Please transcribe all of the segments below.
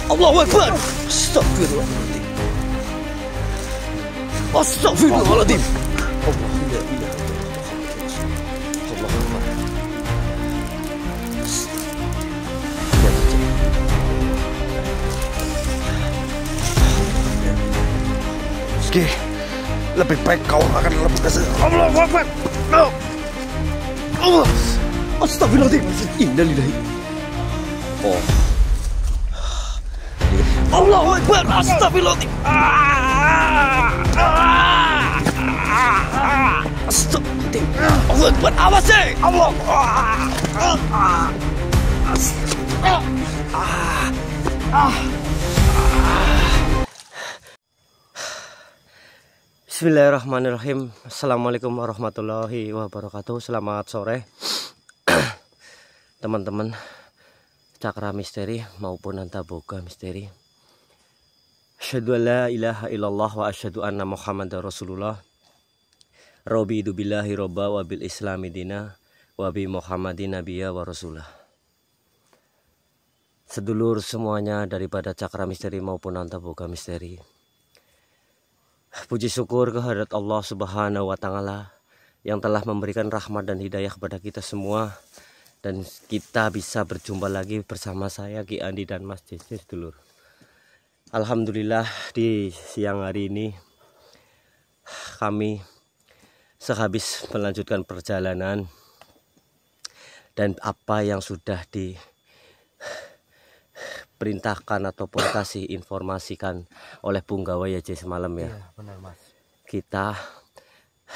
Allahu Akbar. Astagfirullahaladzim. Astagfirullahaladzim. Allah la ilaha illallah. Allahu Akbar. Rizky, lebih baik kau akan lebih kasih. Allahu Akbar. Allah. Astagfirullahaladzim. Innalillahi. Oh. Allahu Akbar. Astagfirullahaladzim. Astagfirullahaladzim. Allahu Akbar. Awas ya. Allah. Bismillahirrahmanirrahim. Assalamualaikum warahmatullahi wabarakatuh. Selamat sore teman-teman Cakra Misteri maupun Antaboga Misteri. Asyhadu an la ilaha illallah wa asyhadu anna Muhammadar Rasulullah. Raditu billahi robba wa bil islami dina wa bi Muhammadin nabiyya wa rasulah. Sedulur semuanya daripada Cakra Misteri maupun Antaboga Misteri, puji syukur kehadirat Allah Subhanahu wa Ta'ala yang telah memberikan rahmat dan hidayah kepada kita semua, dan kita bisa berjumpa lagi bersama saya Ki Andi dan Mas Jesse sedulur. Alhamdulillah di siang hari ini kami sehabis melanjutkan perjalanan dan apa yang sudah diperintahkan ataupun kasih informasikan oleh Punggawa ya Jess semalam ya. Iya, benar Mas. Kita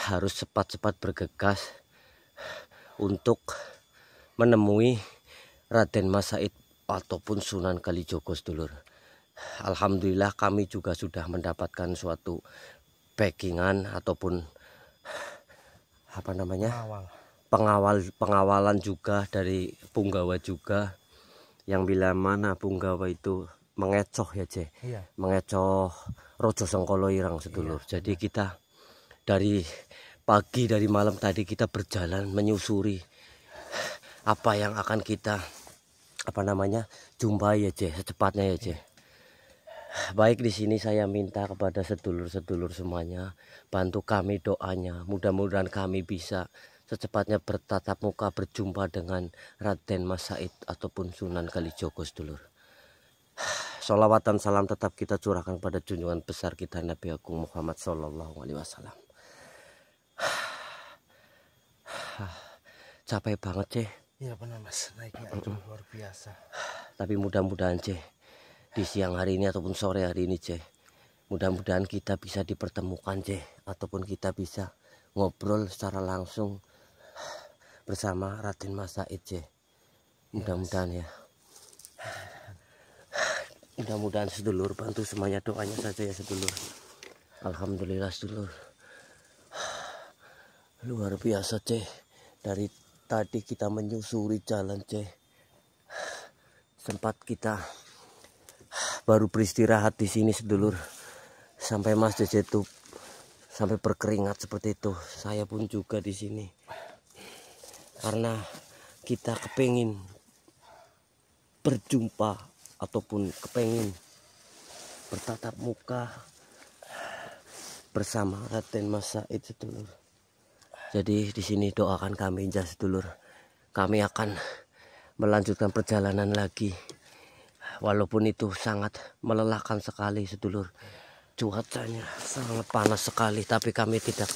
harus cepat-cepat bergegas untuk menemui Raden Mas Said ataupun Sunan Kalijogo sedulur. Alhamdulillah kami juga sudah mendapatkan suatu backingan ataupun apa namanya pengawalan juga dari Punggawa juga, yang bila mana Punggawa itu mengecoh ya Ceh, iya, mengecoh Rojo Sengkolo Ireng sedulur. Iya, jadi kita dari pagi dari malam tadi kita berjalan menyusuri apa yang akan kita jumpai ya Ceh secepatnya ya Ceh. Baik, di sini saya minta kepada sedulur-sedulur semuanya bantu kami doanya, mudah-mudahan kami bisa secepatnya bertatap muka berjumpa dengan Raden Mas Said ataupun Sunan Kalijogo sedulur. Sholawat dan salam tetap kita curahkan pada junjungan besar kita Nabi Agung Muhammad Sallallahu Alaihi Wasallam. Capek banget Ceh. Iya benar Mas, naiknya itu luar biasa. Tapi mudah-mudahan Ceh di siang hari ini ataupun sore hari ini Ceh, mudah-mudahan kita bisa dipertemukan Ceh, ataupun kita bisa ngobrol secara langsung bersama Raden Mas Said Ceh. Mudah-mudahan ya. Mudah-mudahan sedulur bantu semuanya doanya saja ya sedulur. Alhamdulillah sedulur. Luar biasa Ceh. Dari tadi kita menyusuri jalan Ceh. Sempat kita baru beristirahat di sini sedulur. Sampai Mas Jesse itu sampai berkeringat seperti itu. Saya pun juga di sini. Karena kita kepingin berjumpa ataupun kepingin bertatap muka bersama Raden Mas Said sedulur. Jadi di sini doakan kami ya sedulur. Kami akan melanjutkan perjalanan lagi. Walaupun itu sangat melelahkan sekali sedulur. Cuacanya sangat panas sekali, tapi kami tidak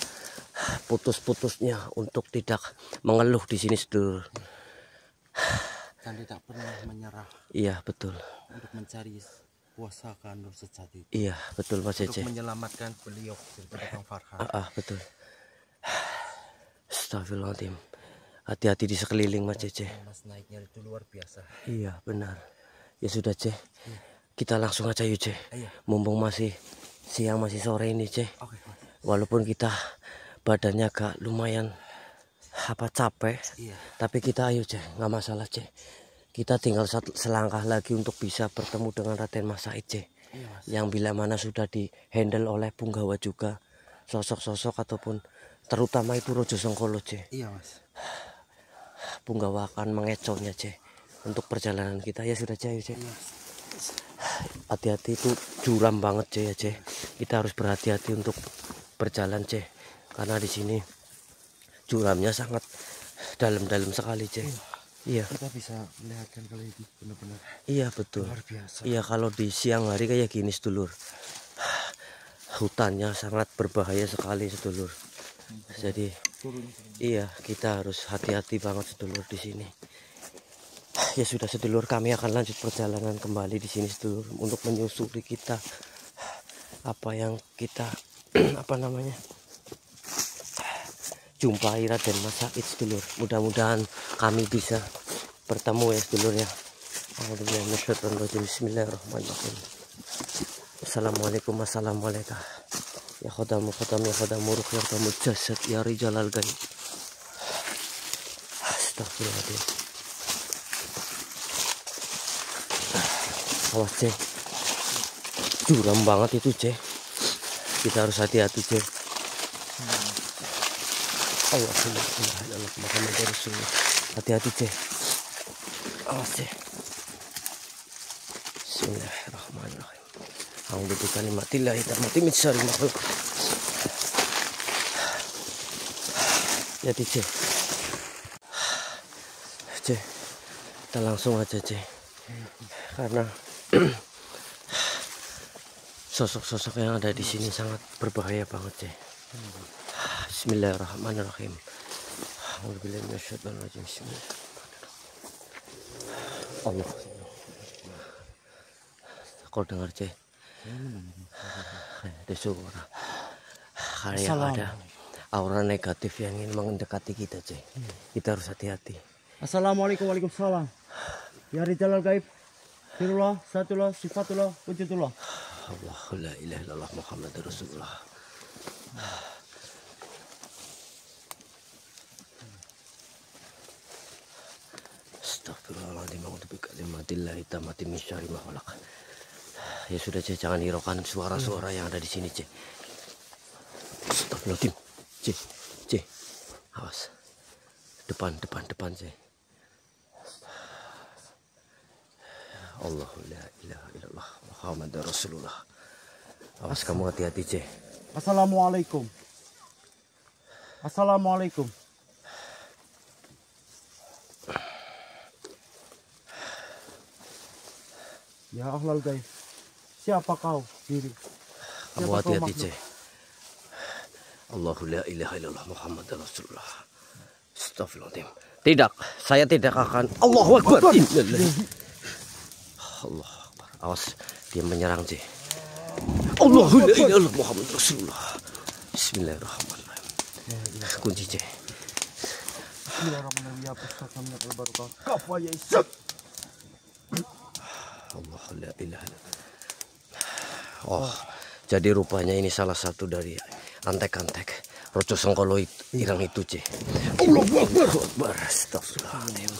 putus-putusnya untuk tidak mengeluh di sini sedulur. Dan tidak pernah menyerah. Iya betul. Untuk mencari puasa Nur sejati. Iya betul Mas Cece. Untuk menyelamatkan beliau daripada Kang Farhan. Betul. Astagfirullahaladzim. Hati-hati di sekeliling Mas Cece. Mas naiknya itu luar biasa. Iya benar. Ya sudah Ceh. Kita langsung aja yuk Ceh. Mumpung masih siang masih sore ini Ceh. Oke, Mas. Walaupun kita badannya agak lumayan capek, tapi kita ayo Ceh, nggak masalah Ceh. Kita tinggal selangkah lagi untuk bisa bertemu dengan Raden Mas Said Ceh. Yang bila mana sudah di handle oleh Punggawa juga, sosok-sosok ataupun terutama itu Rojo Sengkolo Ceh. Iya Mas. Punggawa akan mengecohnya Ceh untuk perjalanan kita. Ya sudah Ceh. Hati-hati, itu curam banget C ya C. Kita harus berhati-hati untuk berjalan C, karena di sini curamnya sangat dalam-dalam sekali C. Iya. Kita bisa melihatkan kalau ini benar-benar Iya betul. luar biasa. Iya, kalau di siang hari kayak gini sedulur, hutannya sangat berbahaya sekali sedulur. Jadi iya, kita harus hati-hati banget sedulur di sini. Ya sudah sedulur, kami akan lanjut perjalanan kembali di sini sedulur untuk menyusuri kita apa yang kita apa namanya jumpai Raden Mas Said sedulur. Mudah-mudahan kami bisa bertemu ya sedulur ya. Bismillahirrahmanirrahim. Assalamualaikum, assalamualaikum. Ya khodamu khodam, ya khodamu ruh, ya khodamu jasad, ya rijalal gaib. Astagfirullahaladzim. Awas C, curam banget itu C. Kita harus hati-hati C. Allahumma Muhammad Rasulullah. Hati-hati C. Awas C. Bismillahirrahmanirrahim. A'udzu bikalimatillahi tammati min syarri ma khalaq. Jadi C. C. Kita langsung aja C. Karena sosok-sosok yang ada di sini sangat berbahaya banget C. Bismillahirrahmanirrahim. A'udzubillahi minasyaitonir rajim. Bismillahirrahmanirrahim. Allah. Kau dengar C? Ada suara. Kayak ada aura negatif yang ingin mendekati kita C. Kita harus hati-hati. Assalamualaikum, waalaikumsalam. Ya rijalal gaib, firullah, satullah, sifatullah, wujudullah. Allah la ilaha illallah Muhammad Rasulullah. Astagfirullahaladzim. A'udzubillahi tammati min syarri ma khalaq. Ya sudah C, jangan hiraukan suara-suara yang ada di sini C. Astagfirullahaladzim. C. Awas. Depan C. Allahu la ilaha illallah Muhammad Rasulullah. Awas, kamu hati-hati C. Assalamualaikum. Assalamualaikum. Ya ahlal gaib, siapa kau diri? Kamu hati-hati C. Allahu la ilaha illallah Muhammad Rasulullah. Astagfirullahaladzim. Tidak, saya tidak akan. Allahu Akbar. Allah Akbar. Awas, dia menyerang C. Allahu la ilaha illallah Muhammad Rasulullah. Bismillahirrahmanirrahim. Kunci C. Bismillahirrahmanirrahim. Ya pustakamnya al-barakah. Kafa ya Isyad. Allah la ilaha illallah. Oh, jadi rupanya ini salah satu dari antek-antek Roco Sengkolo irang itu C. Allahu Akbar. Astagfirullahaladzim.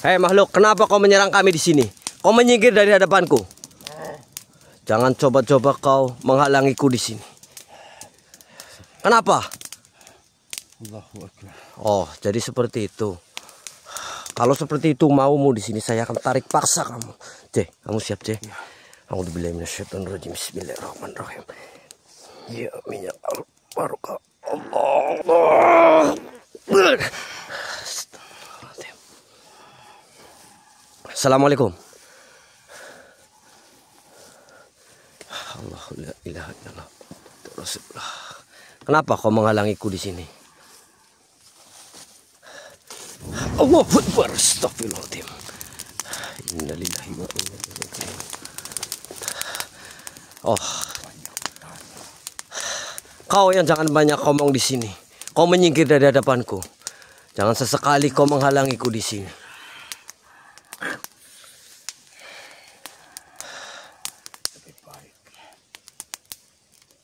Hei makhluk, kenapa kau menyerang kami di sini? Kau menyingkir dari hadapanku. Jangan coba-coba kau menghalangiku di sini. Kenapa? Allahu Akbar. Oh, jadi seperti itu. Kalau seperti itu maumu di sini, saya akan tarik paksa kamu. C, kamu siap C? A'udzubillahi minasyaitonir rajim. Bismillahirrahmanirrahim. Ya minyak al-barakah. Allah. Assalamualaikum. Allah la ilaha illallah Rasulullah. Kenapa kau menghalangiku di sini? Allahu Akbar. Astagfirullahaladzim. Innalillahi wa inna ilaihi raji'un. Oh, kau yang jangan banyak ngomong di sini. Kau menyingkir dari hadapanku. Jangan sesekali kau menghalangiku di sini. Lebih baik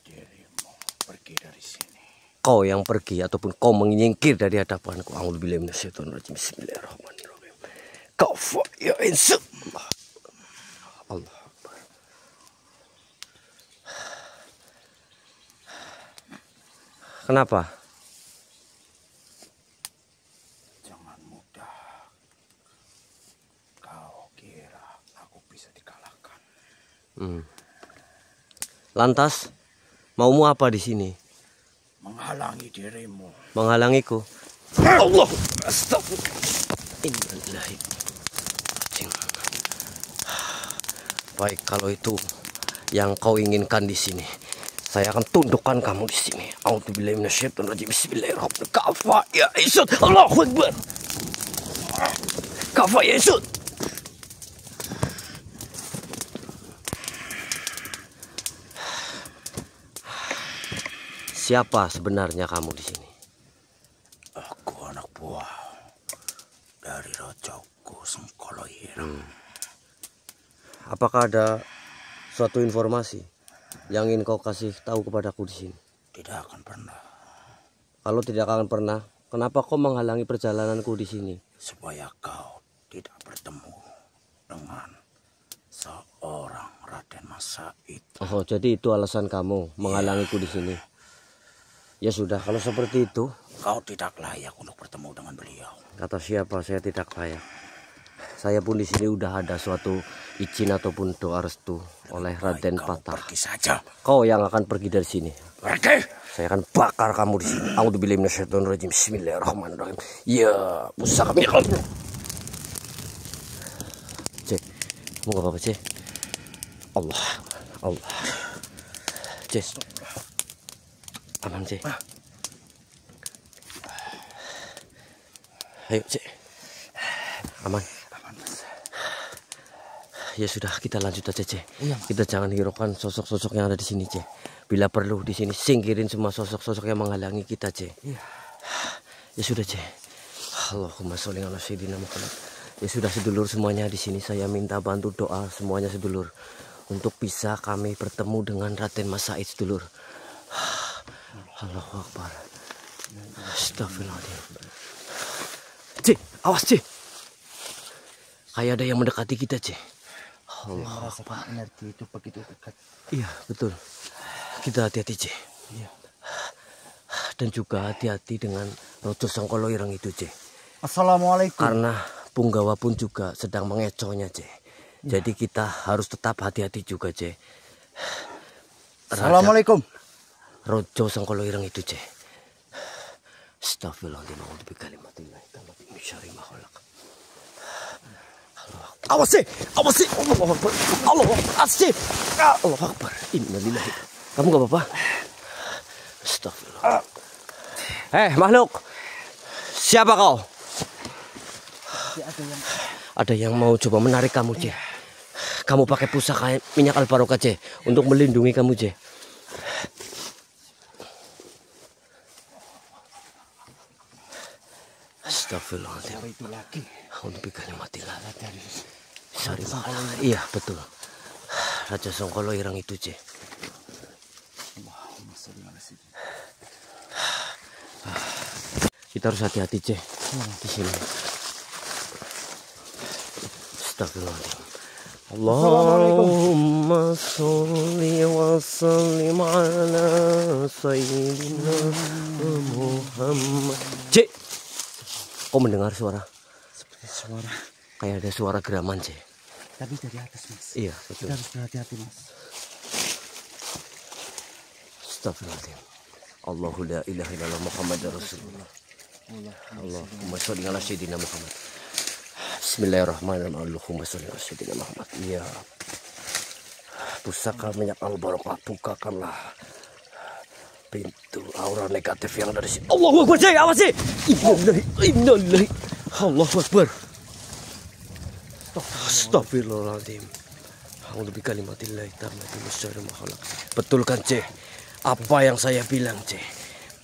dirimu pergi dari sini. Kau yang pergi ataupun kau menyingkir dari hadapanku. A'udzubillahi minasyaitonir rajim. Bismillahirrahmanirrahim. Kafa ya insa. Allah Akbar. Kenapa? Jangan mudah. Kau kira aku bisa dikalahkan? Lantas, maumu apa di sini? Menghalangi dirimu. Menghalangiku? Allah, astagfirullah. Innalillahi. Baik, kalau itu yang kau inginkan di sini, saya akan tundukkan kamu di sini. A'udzubillahi minasyaitonir rajim. Bismillahirrahmanirrahim. Kafa ya Isud. Allahu Akbar. Kafa ya Isud. Siapa sebenarnya kamu di sini? Aku anak buah dari Rajaku Sengkolo Ireng. Apakah ada suatu informasi yang ingin kau kasih tahu kepadaku di sini? Tidak akan pernah. Kalau tidak akan pernah, kenapa kau menghalangi perjalananku di sini? Supaya kau tidak bertemu dengan seorang Raden Masaid. Oh, jadi itu alasan kamu menghalangiku di sini. Ya sudah, kalau seperti itu, Kau tidak layak untuk bertemu dengan beliau. kata siapa saya tidak layak. Saya pun di sini udah ada suatu izin ataupun doa restu oleh Raden Kau Patah. pergi saja. Kau yang akan pergi dari sini. Pergi. Saya akan bakar kamu di sini. A'udzubillahi minasyaitonir rajim. Bismillahirrahmanirrahim. Ya, pusaka minyak. Cek, kamu gak apa-apa, Cek? Allah. Cek. Aman, Cek. Ayo, Cek. Aman. Ya sudah, kita lanjut aja, Cek. Kita jangan hiraukan sosok-sosok yang ada di sini, Cek. Bila perlu di sini singkirin semua sosok-sosok yang menghalangi kita, Cek. Ya sudah, Cek. Allahumma sholli ala sayyidina Muhammad. Ya sudah, sedulur semuanya di sini saya minta bantu doa semuanya sedulur untuk bisa kami bertemu dengan Raden Masaid sedulur. Allahu Akbar. Astagfirullahaladzim. Cek, awas, Cek. Kayak ada yang mendekati kita, Cek. Allah Akbar. Energi itu begitu dekat. Iya, betul. Kita hati-hati, Cek. Iya. Dan juga hati-hati dengan Rojo Sengkolo Ireng itu, Cek. Assalamualaikum. Karena Punggawa pun juga sedang mengecohnya, Cek. Jadi kita harus tetap hati-hati juga, Cek. Assalamualaikum. Rojo Sengkolo Ireng itu, Cek. Astagfirullahaladzim. A'udzu bikalimatillahi tammati min syarri ma khalaq. Awas, Cek. Awas, Cek. Allahu Akbar. Allahu Akbar. Cek. Allahu Akbar. Innalillahi. Kamu gak apa-apa? Astagfirullah. Makhluk. Siapa kau? Ada yang mau coba menarik kamu, Cek. Kamu pakai pusaka minyak Al-Barokah, Cek, untuk melindungi kamu, Cek. Astagfirullahaladzim. Itu lagi. Untuk bikalimatilah. Iya, betul. Raja Sengkolo Ireng itu, Cek. Kita harus hati-hati, Cek, di sini. Astagfirullahaladzim. Allahumma sholli wa sallim ala sayyidina Muhammad. Cek, kau mendengar suara? Seperti suara. Kayak ada suara geraman, Cek. Tapi dari atas, Mas. Iya, betul. Kita harus berhati-hati, Mas. Astagfirullahaladzim. Allahu la ilaha illallah Muhammadar Rasulullah. Allahumma sholli ala sayyidina Muhammad. Bismillahirrahmanirrahim. Allahumma sholli ala sayyidina Muhammad. Ya. Pusaka minyak Al-Barokah, bukakanlah pintu aura negatif yang dari sini. Allahu Akbar, Cek. Awas, Cek. Innalillahi. Allahu Akbar. Astagfirullahaladzim. A'udzu bikalimatillahi tammati min syarri ma khalaq. Betul kan, Cek? Apa yang saya bilang, Cek?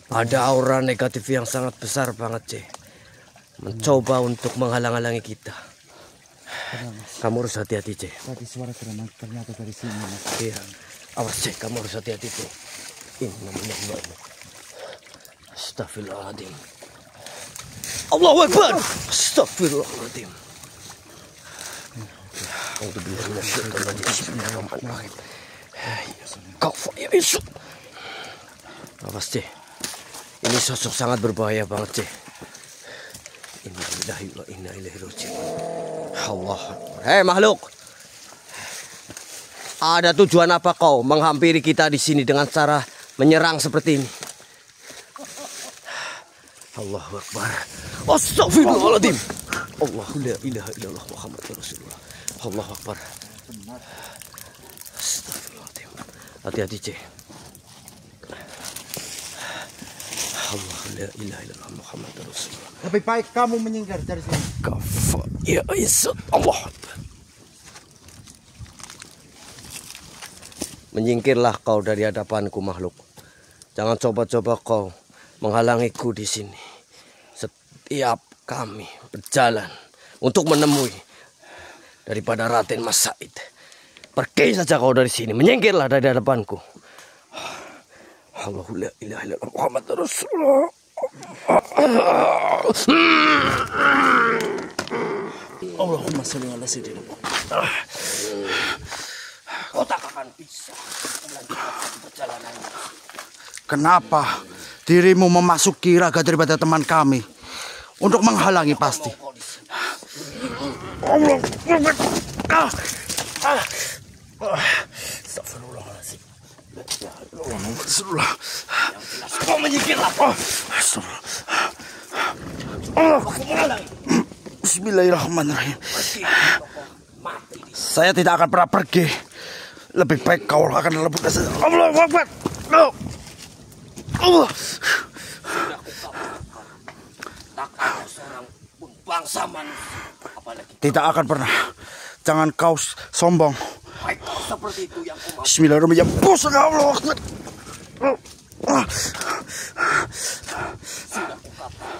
Ada aura negatif yang sangat besar banget, Cek. Mencoba untuk menghalang-halangi kita. Kamu harus hati-hati, Cek. Tadi suara geraman ternyata dari sini, Mas. Iya. Awas, Cek. Kamu harus hati-hati, Cek. Innalillahi. Astagfirullahaladzim. Allahu Akbar. Astagfirullahaladzim. A'udzubillahi minasyaitonir rajim. Bismillahirrahmanirrahim. Kafa ya Yesus. Awas, Cek. Ini sosok sangat berbahaya banget, Cek. Innalillahi wa inna ilaihi raji'un. Allah. Makhluk. Ada tujuan apa kau menghampiri kita di sini dengan cara menyerang seperti ini? Allahu Akbar. Astagfirullahaladzim. Allahu la ilaha illallah Muhammad Rasulullah. Allahu Akbar. Astagfirullahaladzim. Hati-hati, C. Allahu la ilaha illallah Muhammad Rasulullah. Lebih baik kamu menyingkir dari sini. Kafa ya Isa. Allah Akbar. Menyingkirlah kau dari hadapanku, makhluk. Jangan coba-coba kau menghalangiku di sini. Setiap kami berjalan untuk menemui daripada Raden Mas Said. Pergi saja kau dari sini. Menyingkirlah dari hadapanku. Allahu la ilaha illallah Muhammad Rasulullah. Allahumma sholli ala sayyidina Muhammad. Kau tak akan bisa melanjutkan perjalanan. Kenapa dirimu memasuki raga daripada teman kami untuk menghalangi pasti? Allah. Astagfirullahaladzim. Rasulullah. Kau menyingkirlah. Bismillahirrahmanirrahim. Saya tidak akan pernah pergi. Lebih baik kau akan lebut saja. Allah Akbar. Allah. Tak ada seorang pun bangsa manusia, apalagi Tidak akan pernah. Jangan kau sombong. baik kau seperti itu yang ku mau. Bismillahirrahmanirrahim. Pusaka Allah Akbar. Sudah kukatakan,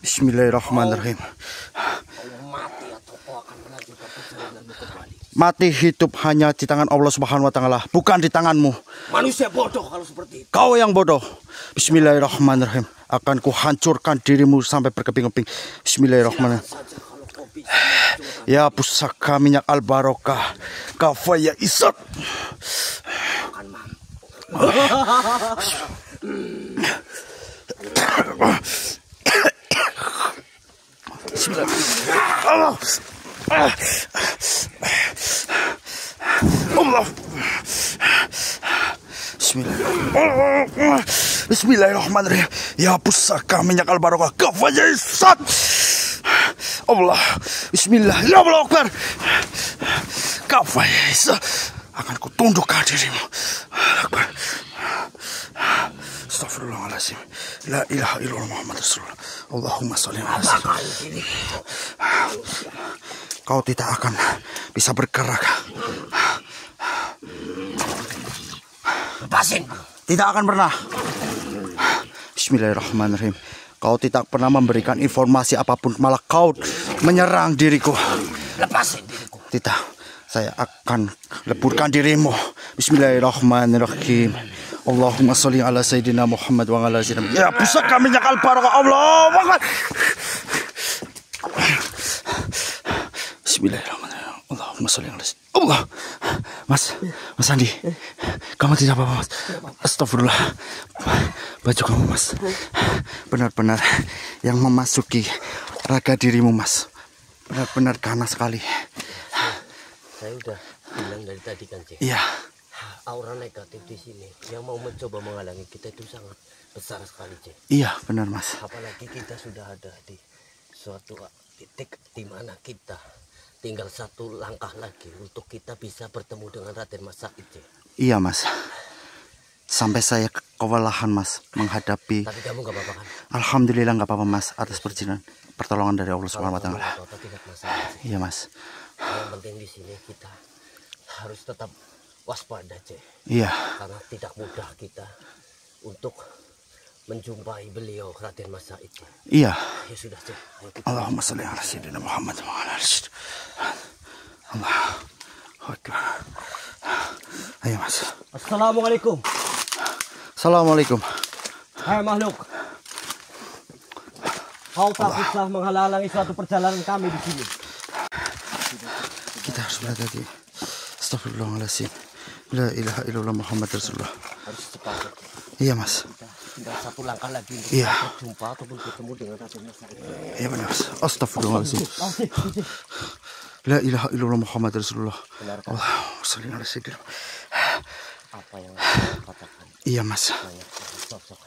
Bismillahirrahmanirrahim. kau mati atau kau akan melanjutkan perjalananmu kembali. Mati hidup hanya di tangan Allah Subhanahu wa taala, bukan di tanganmu. Manusia bodoh kalau seperti itu. Kau yang bodoh. Bismillahirrahmanirrahim. Akan kuhancurkan dirimu sampai berkeping-keping. Bismillahirrahmanirrahim. Saja kalau kau bisa melanjutkan Ya pusaka minyak al-barokah. Kafaya isat. akan mampu. Allah. Allah. Bismillahirrahmanirrahim. Ya pusaka minyak al-barokah. Kafaya isat. Allah. Bismillahirrahmanirrahim. Kafaya isat. Akan kutundukkan dirimu. Akbar. Astagfirullahaladzim. La ilaha illallah Muhammad Rasulullah. Allahumma sholli ala sayyidina. Kau tidak akan bisa bergerak. Lepasin. Tidak akan pernah. Bismillahirrahmanirrahim. Kau tidak pernah memberikan informasi apapun, malah kau menyerang diriku. Lepasin diriku. Tidak, saya akan leburkan dirimu. Bismillahirrahmanirrahim. Allahumma sholli ala sayyidina Muhammad wa ala sayyidina. Ya pusaka minyak al-barokah. Allah Akbar. Bismillahirrahmanirrahim. Allahumma sholli ala sayyidina. Allah. Mas Andi, kamu tidak apa-apa, Mas? Astagfirullah. Baju kamu, Mas, benar-benar yang memasuki raga dirimu, Mas. Benar-benar ganas sekali. Saya udah bilang dari tadi kan, Cik. Iya. Aura negatif di sini yang mau mencoba menghalangi kita itu sangat besar sekali, Cik. Iya, benar, Mas. Apalagi kita sudah ada di suatu titik di mana kita tinggal satu langkah lagi untuk kita bisa bertemu dengan Raden Mas Said, Cik. Iya, Mas. Sampai saya kewalahan, Mas, menghadapi. Tapi kamu gak apa-apa kan? Alhamdulillah nggak apa-apa, Mas, atas pertolongan dari Allah Subhanahu wa taala. Apa-apa tidak masalah, Cik. Iya, Mas. Yang penting di sini kita harus tetap waspada, Cik. Iya. Karena tidak mudah kita untuk menjumpai beliau Raden Mas Said, Cik. Iya. Ya sudah, Cik. Ayo kita. Allahumma sholli ala sayyidina Muhammad wa ala ali sayyidina. Allah. Akbar. Ayo, Mas. Assalamualaikum. Assalamualaikum. Hai makhluk. Kau tak bisa menghalangi suatu perjalanan kami di sini. Kita harus berhati-hati. Astagfirullahaladzim. La ilaha illallah Muhammad Rasulullah. Harus cepat. Iya, Mas. Tinggal satu langkah lagi untuk Iya. berjumpa ataupun bertemu dengan Raden Mas Said. Iya, benar, Mas. Astagfirullahaladzim. La ilaha illallah Muhammad Rasulullah. Benarkah Allahumma sholli ala sayyidina. apa yang kau katakan? Iya mas, Banyak sosok.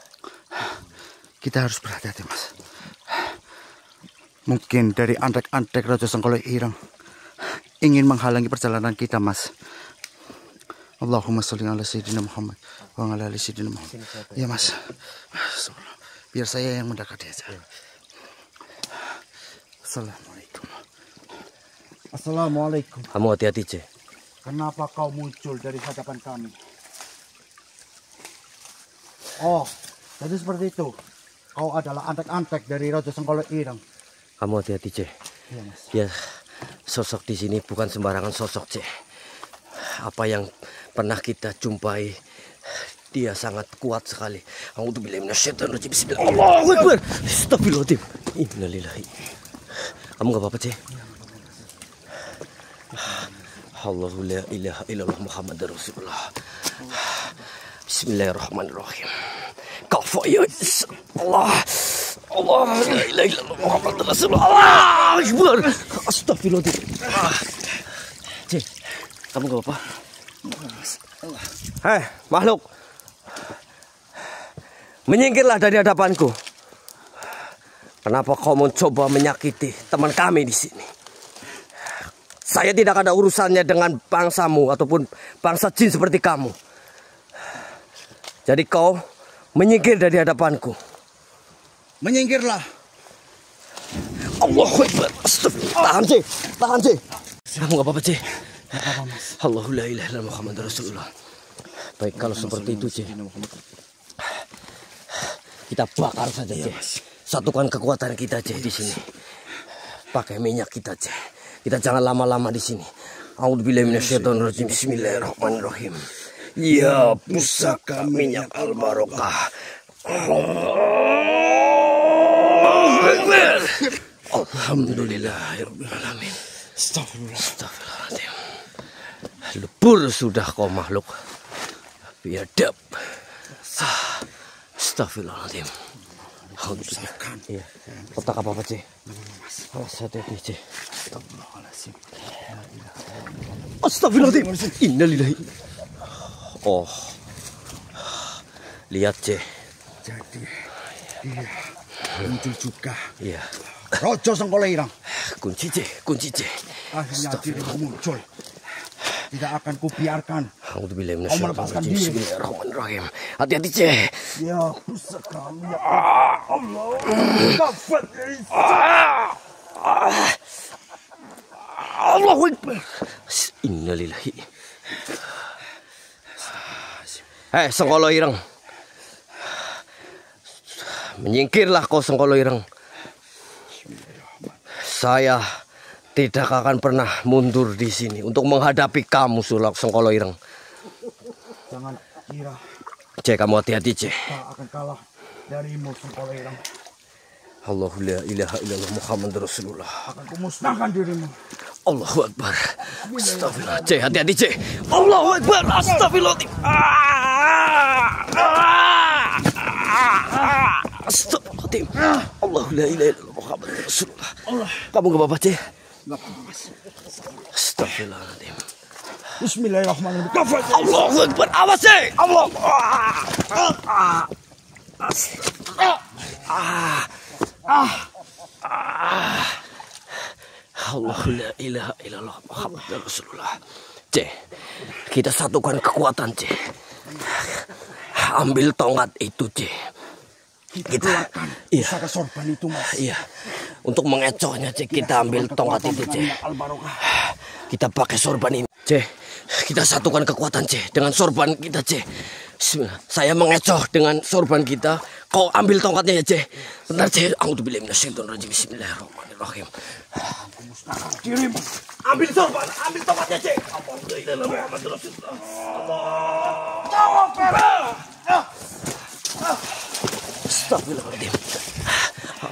kita harus berhati-hati mas. Mungkin dari antek-antek Raja Sengkolo Ireng ingin menghalangi perjalanan kita mas. Allahumma sholli ala sayyidina Muhammad wa ala ali sayyidina Muhammad. Iya mas, biar saya yang mendekati aja. Assalamualaikum. Assalamualaikum. Kamu hati-hati, C. Kenapa kau muncul dari hadapan kami? Oh, jadi seperti itu. Kau adalah antek-antek dari Raja Sengkolo Ireng. Kamu hati-hati, C. Iya mas. Ya, sosok di sini bukan sembarangan sosok, C. Apa yang pernah kita jumpai, dia sangat kuat sekali. A'udzubillahi minasyaitonirrajim. Bismillah. Allahu Akbar. Astagfirullahaladzim. Innalillahi. Kamu gak apa-apa, C? Allahu la ilaha illallah Muhammadar Rasulullah. Bismillahirrahmanirrahim. Kafa ya Allah. Allah la ilaha illallah Muhammadar Rasulullah. Allah Akbar. Astagfirullahaladzim. C, kamu gak apa-apa? Hei, makhluk. Menyingkirlah dari hadapanku. Kenapa kau mencoba menyakiti teman kami di sini? Saya tidak ada urusannya dengan bangsamu ataupun bangsa jin seperti kamu. Jadi kau menyingkir dari hadapanku. Menyingkirlah. Allahu Akbar. Astagfirullah. Tahan, C. Tahan, C. Kamu gak apa-apa, C? Gak apa-apa mas. Allahu la ilaha illallah Muhammadur Rasulullah. Baik, kalau seperti itu, C. Kita bakar saja, C. Satukan kekuatan kita, C, di sini. Pakai minyak kita, C. Kita jangan lama-lama di sini. A'udzubillahi minasyaitonirrajim. Bismillahirrahmanirrahim. Ya pusaka minyak al-barokah. Alhamdulillahirabbil alamin. Astagfirullahaladzim. Lebur sudah kau makhluk biadab. Astagfirullahaladzim. Iya. Kotak apa C? Awas hati-hati, C. Astagfirullahaladzim. Innalillahi. Oh. Lihat, C. Jadi dia muncul juga. Iya. Raja Sengkolo Ireng. Kunci, C. Kunci, C. Akhirnya dirimu muncul. Tidak akan kubiarkan. A'udzubillahi Kau melepaskan minasyaitonirrajim. diri. Bismillahirrahmanirrahim. Hati-hati, C. Ya pusaka minyak. Allah. Kafat. Allahu Akbar. Innalillahi. Hei, Sengkolo Ireng. Menyingkirlah kau, Sengkolo Ireng. Saya tidak akan pernah mundur di sini untuk menghadapi kamu, Sengkolo Ireng. Jangan kira C, kamu hati-hati, C. tak akan kalah darimu Sengkolo Ireng. Allahu la ilaha illallah Muhammadur Rasulullah. Akan kumusnahkan dirimu. Allahu Akbar. Astagfirullah. C, hati-hati, C. Allahu Akbar. Astagfirullahaladzim. Astagfirullahaladzim. Allahu la ilaha illallah Muhammadur Rasulullah. Kamu gak apa-apa, C? Gak apa-apa mas. Astagfirullahaladzim. Bismillahirrahmanirrahim. Kafat. Allahu Akbar. Awas, C. Allah. Allahu la ilaha illallah Muhammadur Rasulullah. C, kita satukan kekuatan, C. Ambil tongkat itu, C. Kita iya, pusaka sorban itu mas. iya. Untuk mengecohnya, C, kita ambil tongkat itu, C. Al-Barokah. Kita pakai sorban ini, C. Kita satukan kekuatan, C, dengan sorban kita, C. Bismillah. Saya mengecoh dengan sorban kita. Kau ambil tongkatnya ya, C. Bentar, C. A'udzubillahi minasyaitonirrajim. Bismillahirrahmanirrahim. Dirimu. Ambil sorban, ambil tongkatnya, C. Alhamdulillah Muhammadur Rasulullah. Astagfirullahaladzim.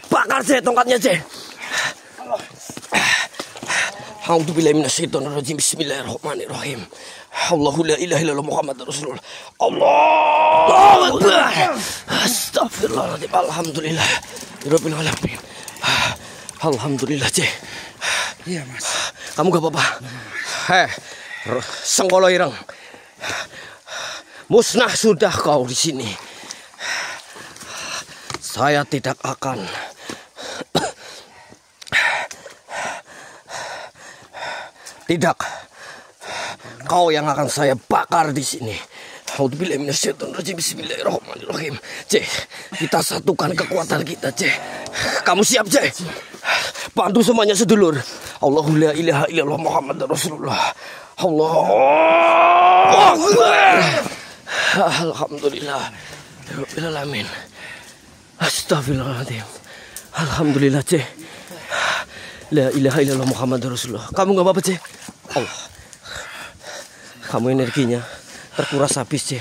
Bakar, C, tongkatnya, C. A'udzubillahi minasyaitonirrajim. Bismillahirrahmanirrahim. Allahu la ilaha illallah Muhammadur Rasulullah. Allahu Akbar. Astagfirullahaladzim. Alhamdulillah Rabbil alamin. Alhamdulillah, C. Iya mas. Kamu gak apa-apa. Sengkolo Ireng. Musnah sudah kau di sini. Saya tidak akan tidak. Kau yang akan saya bakar di sini. Bismillahirrahmanirrahim. C, kita satukan kekuatan kita, C. Kamu siap, C? Bantu semuanya sedulur. Allahu la ilaha illallah Muhammad Rasulullah. Allah Akbar. Alhamdulillah. Rabbil alamin. Astagfirullahaladzim. Alhamdulillah, C. La ilaha illallah Muhammad Rasulullah. Kamu gak apa-apa, C? Allah. Kamu energinya terkuras habis, C.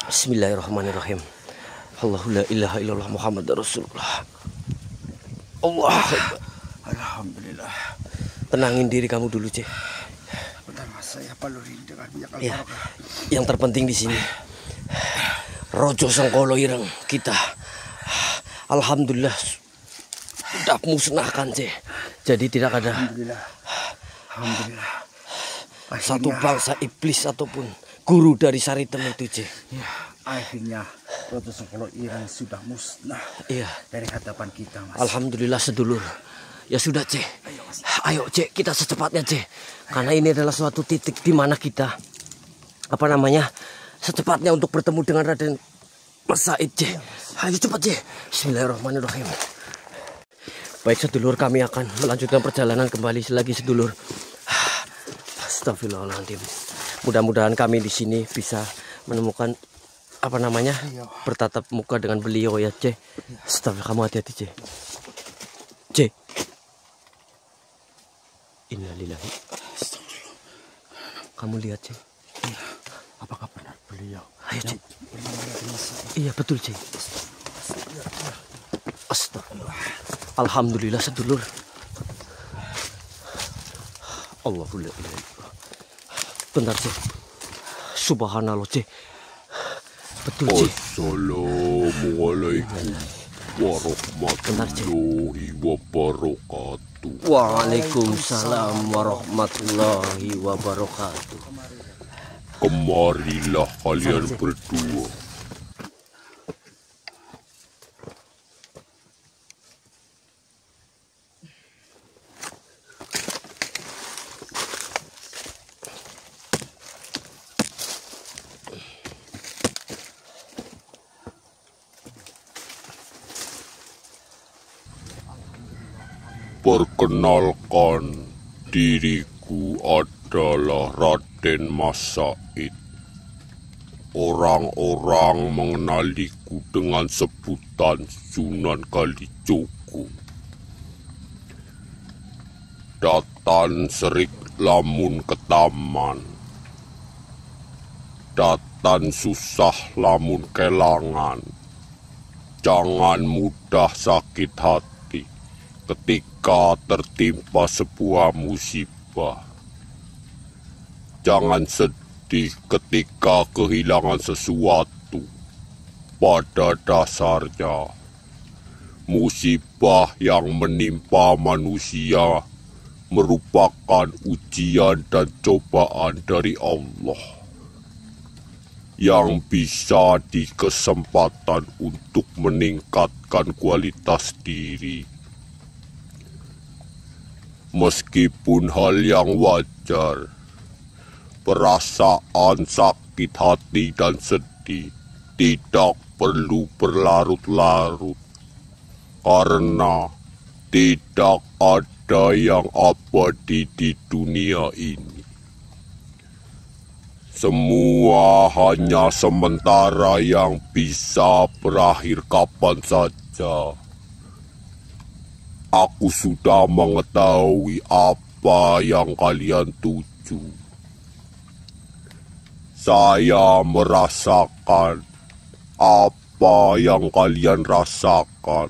Bismillahirrahmanirrahim. Allahu la ilaha illallah Muhammad Rasulullah. Allah. Alhamdulillah. Tenangin diri kamu dulu, C. Bentar Mas, saya balurin dengan minyak Ya. al-barokah. Yang terpenting di sini Rojo Sengkolo Ireng kita alhamdulillah sudah musnahkan, C. Jadi tidak ada Alhamdulillah. satu Akhirnya, bangsa iblis ataupun guru dari Saritem itu, C. ya, akhirnya Rojo Sengkolo Ireng sudah musnah Iya. dari hadapan kita, Mas. Alhamdulillah sedulur. Ya sudah, C. Ayo, C, kita secepatnya, C. Karena ini adalah suatu titik di mana kita secepatnya untuk bertemu dengan Raden Mas Said, C. Ayo cepat, C. Bismillahirrahmanirrahim. Baik sedulur, kami akan melanjutkan perjalanan kembali selagi sedulur. Astagfirullahaladzim. Mudah-mudahan kami di sini bisa menemukan bertatap muka dengan beliau, ya, C. Astagfirullah, kamu hati-hati, C. C. Innalillahi. Kamu lihat, C. Apakah benar beliau? Ayo, C. Iya, betul, C. Astagfirullah. Alhamdulillah sedulur. Allahullah. Bentar, C. Subhanallah, C. Betul, C. Assalamualaikum warahmatullahi wabarakatuh. Waalaikumsalam warahmatullahi wabarakatuh. Kemarilah kalian berdua. Perkenalkan, diriku adalah Raden Mas Said. Orang-orang mengenaliku dengan sebutan Sunan Kalijogo. Datan serik lamun ketaman. Datan susah lamun kelangan. Jangan mudah sakit hati ketika tertimpa sebuah musibah. Jangan sedih ketika kehilangan sesuatu. Pada dasarnya, musibah yang menimpa manusia merupakan ujian dan cobaan dari Allah yang bisa dikesempatan untuk meningkatkan kualitas diri. Meskipun hal yang wajar, perasaan sakit hati dan sedih tidak perlu berlarut-larut, karena tidak ada yang abadi di dunia ini. Semua hanya sementara yang bisa berakhir kapan saja. Aku sudah mengetahui apa yang kalian tuju. Saya merasakan apa yang kalian rasakan.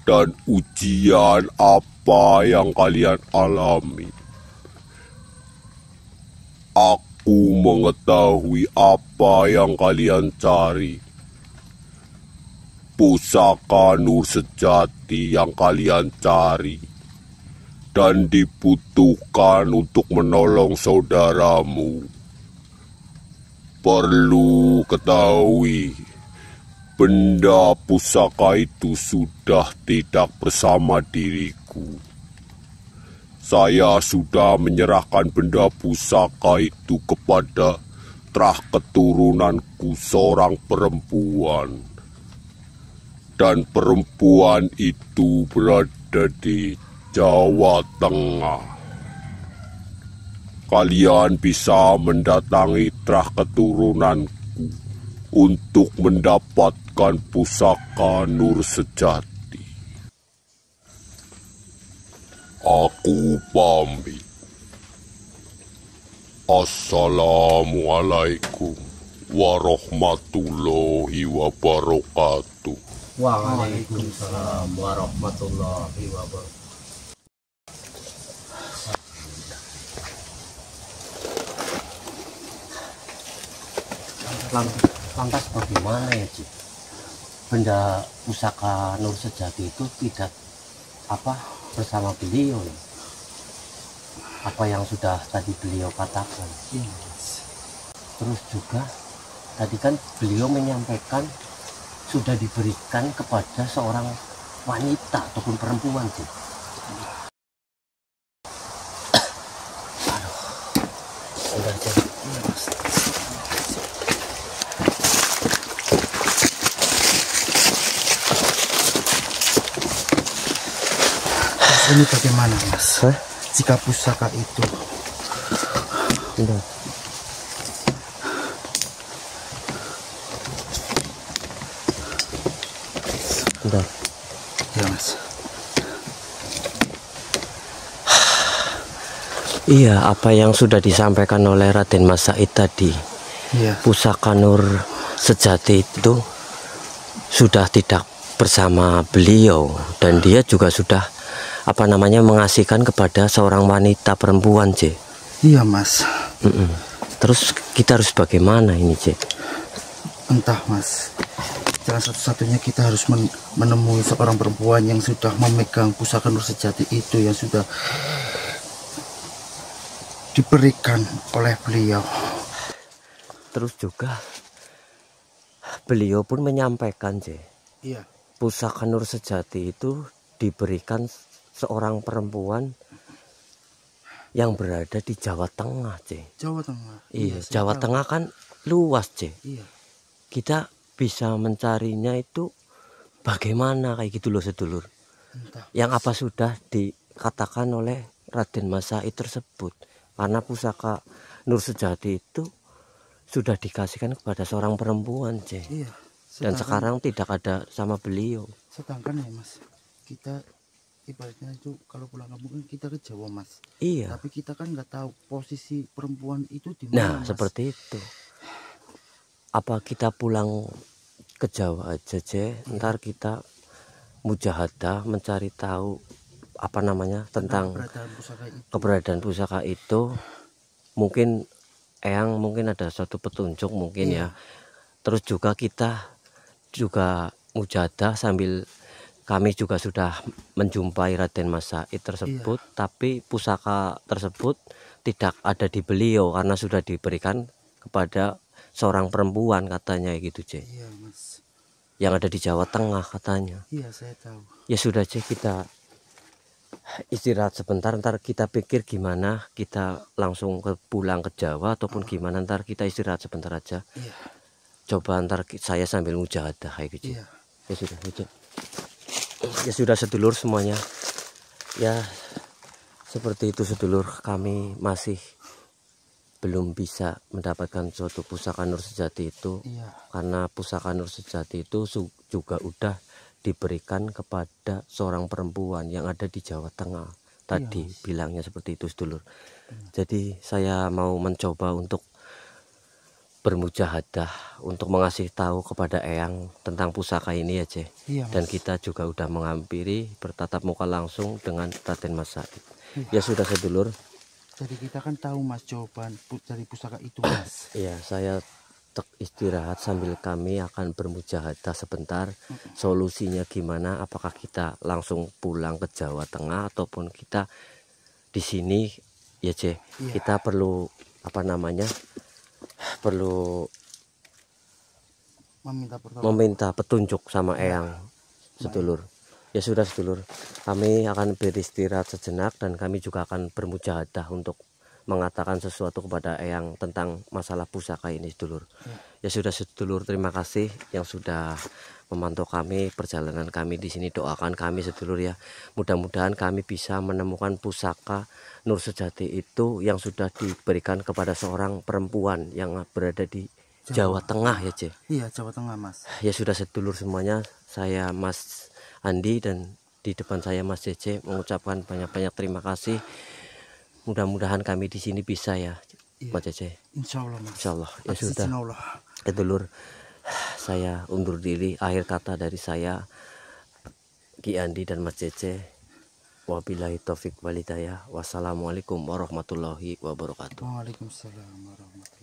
Dan ujian apa yang kalian alami. Aku mengetahui apa yang kalian cari. Pusaka nur sejati yang kalian cari, dan dibutuhkan untuk menolong saudaramu. Perlu ketahui, benda pusaka itu sudah tidak bersama diriku. Saya sudah menyerahkan benda pusaka itu kepada terah keturunanku seorang perempuan. Dan perempuan itu berada di Jawa Tengah. Kalian bisa mendatangi terah keturunanku untuk mendapatkan pusaka Nur Sejati. Aku pamit. Assalamualaikum warahmatullahi wabarakatuh. Waalaikumsalam warahmatullahi wabarakatuh. Lantas bagaimana ya, Ci? Benda pusaka Nur Sejati itu tidak bersama beliau ya? Apa yang sudah tadi beliau katakan? Terus juga tadi kan beliau menyampaikan sudah diberikan kepada seorang wanita ataupun perempuan, Ci. Aduh, udah jadi. Ini bagaimana, Mas? Jika pusaka itu Udah. ya, Mas. Iya, apa yang sudah disampaikan oleh Raden Mas Said tadi, Iya. pusaka Nur Sejati itu sudah tidak bersama beliau, dan dia juga sudah mengasihkan kepada seorang wanita perempuan, C. Iya, Mas. Terus kita harus bagaimana ini, C? Entah, Mas. Jalan satu-satunya kita harus menemui seorang perempuan yang sudah memegang pusaka Nur Sejati itu, yang sudah diberikan oleh beliau. Terus juga beliau pun menyampaikan, C, Iya. pusaka Nur Sejati itu diberikan seorang perempuan yang berada di Jawa Tengah, C. Jawa Tengah. Iya, saya Jawa tahu. Tengah kan luas, C. Iya. Kita bisa mencarinya itu bagaimana, kayak gitu loh, sedulur. Entah. Yang apa sudah dikatakan oleh Raden Mas Said tersebut, karena pusaka Nur Sejati itu sudah dikasihkan kepada seorang perempuan, C. Iya. Dan sekarang tidak ada sama beliau. Sedangkan ya, Mas, kita ibaratnya itu kalau pulang kampung kan kita ke Jawa, Mas. Iya. Tapi kita kan nggak tahu posisi perempuan itu di Nah, mana, Mas. seperti itu. Apa kita pulang ke Jawa aja, C? Ntar kita mujahadah mencari tahu tentang keberadaan pusaka itu. Mungkin mungkin ada suatu petunjuk mungkin, ya. Terus juga kita juga mujahadah sambil kami juga sudah menjumpai Raden Mas Said tersebut, tapi pusaka tersebut tidak ada di beliau karena sudah diberikan kepada seorang perempuan, katanya gitu, C. Iya, Mas. Yang ada di Jawa Tengah katanya. Iya, saya tahu. Ya sudah, C, kita istirahat sebentar, ntar kita pikir gimana kita langsung pulang ke Jawa ataupun gimana, ntar kita istirahat sebentar aja. Iya. Coba ntar saya sambil mujahadah kayak gitu. Iya. Ya sudah, ya sudah, sedulur semuanya. Ya seperti itu, sedulur, kami masih belum bisa mendapatkan suatu pusaka Nur Sejati itu. Iya. Karena pusaka Nur Sejati itu juga udah diberikan kepada seorang perempuan yang ada di Jawa Tengah. Tadi bilangnya seperti itu, sedulur. Jadi saya mau mencoba untuk bermujahadah untuk mengasih tahu kepada Eyang tentang pusaka ini ya, C. Iya, Mas. Dan kita juga udah menghampiri bertatap muka langsung dengan Raden Mas Said. Ya sudah, sedulur. Jadi kita kan tahu, Mas, jawaban dari pusaka itu, Mas. Iya, saya istirahat sambil kami akan bermujahadah sebentar. Solusinya gimana? Apakah kita langsung pulang ke Jawa Tengah ataupun kita di sini ya Ce. Iya. Kita perlu apa namanya? Perlu meminta petunjuk sama Eyang sedulur. Ya sudah sedulur, kami akan beristirahat sejenak dan kami juga akan bermujahadah untuk mengatakan sesuatu kepada Eyang tentang masalah pusaka ini sedulur. Ya sudah sedulur, terima kasih yang sudah memantau kami, perjalanan kami di sini. Doakan kami sedulur ya. Mudah-mudahan kami bisa menemukan pusaka Nur Sejati itu yang sudah diberikan kepada seorang perempuan yang berada di Jawa Tengah ya Ce. Iya, Jawa Tengah Mas. Ya sudah sedulur semuanya, saya Mas Andi dan di depan saya Mas Cece mengucapkan banyak-banyak terima kasih. Mudah-mudahan kami di sini bisa ya, Mas Cece. Insya Allah Mas. Insya Allah. Ya Atas sudah, izin Allah. sedulur, saya undur diri. Akhir kata dari saya, Ki Andi dan Mas Cece. Wabillahi taufik walhidayah. Wassalamualaikum warahmatullahi wabarakatuh. Waalaikumsalam warahmatullahi wabarakatuh.